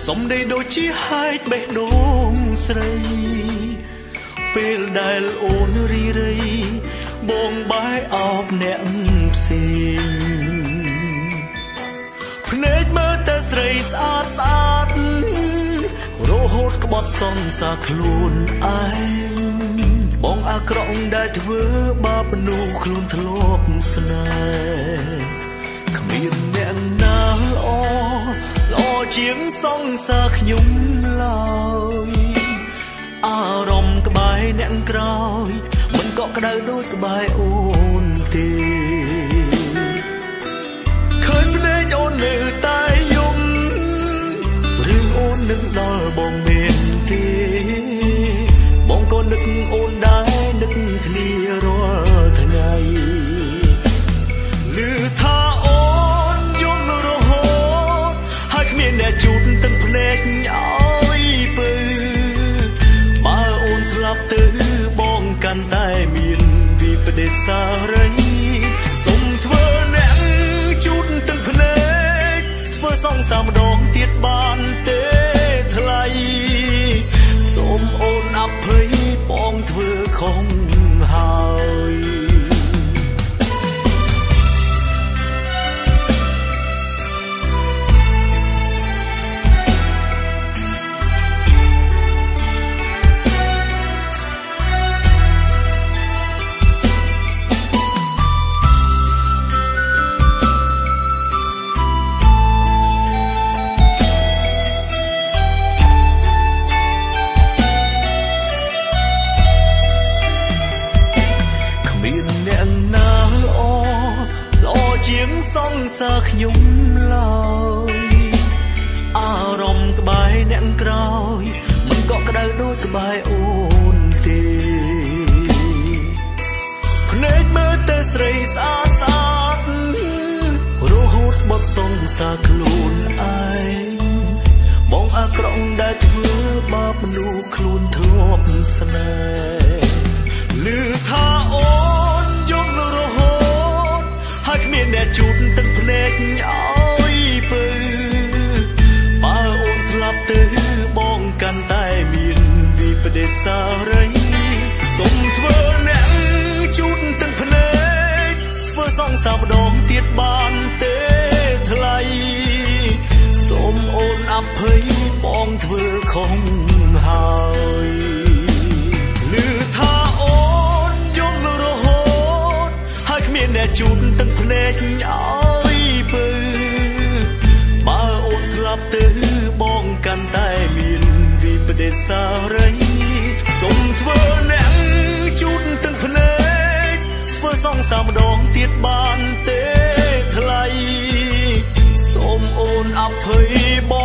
សំដីដូចជាហែកបេះដូងស្រីពេលដែលអូនរីរៃបងបាយអោបអ្នកផ្សេងភ្នែកមើលតែស្រីស្អាតស្អាតរហូតក្បត់សង្សារខ្លួនឯងបងអាក្រក់ដែលធ្វើបាបមនុស្សខ្លួនធ្លាប់ស្នេហ៍គ្មានអ្នកណាល្អជាងសង្សារខ្ញុំឡើយអារម្មណ៍ក្បែរអ្នកក្រោយមិនក៏ក្តៅដូចក្បែរអូនទេឃើញភ្នែកអូននៅតែយំឬអូននឹកដល់បងមែនទេបងក៏នឹកអូនដែរនឹកគ្នារាល់ថ្ងៃឮថាអូនយំរហូតហើយគ្មានអ្នកជូតទឹកភ្នែកឲ្យពើបើអូនស្លាប់ទៅបងកាន់តែមានវិបដិសារីសុំធ្វើអ្នកជូតទឹកភ្នែកធ្វើសងសាម្ដងទៀតបានទេថ្លៃសូមអូនអភ័យបងធ្វើខុសហើយសង្សារខ្ញុំឡើយអារម្មណ៍ក្បែរអ្នកក្រោយមិនក៏ក្តៅដូចក្បែរអូនទេភ្នែកមើលតែស្រីស្អាតស្អាតរហូតបត់សង្សារខ្លួនឯងបងអាក្រក់ដែលធ្វើបាបមនុស្សខ្លួនធ្លាប់ស្នេហ៍ឮថាអូនយំរហូតហើយគ្មានអ្នកជូតទឹកភ្នែកឲ្យពើបើអូនស្លាប់ទៅបងកាន់តែមានវិបដិសារីសុំធ្វើអ្នកជូតទឹកភ្នែកធ្វើសងសាម្ដងទៀតបានទេថ្លៃសូមអូនអភ័យបងធ្វើខុសហើយឮថាអូនយំរហូតហើយគ្មានអ្នកជូតទឹកភ្នែកឲ្យពើបើអូនស្លាប់ទៅបងកាន់តែមានវិបដិសារីសូមធ្វើអ្នកជូតទឹកភ្នែកធ្វើសងសាម្ដងទៀតបានទេថ្លៃសូមអូនអភ័យបង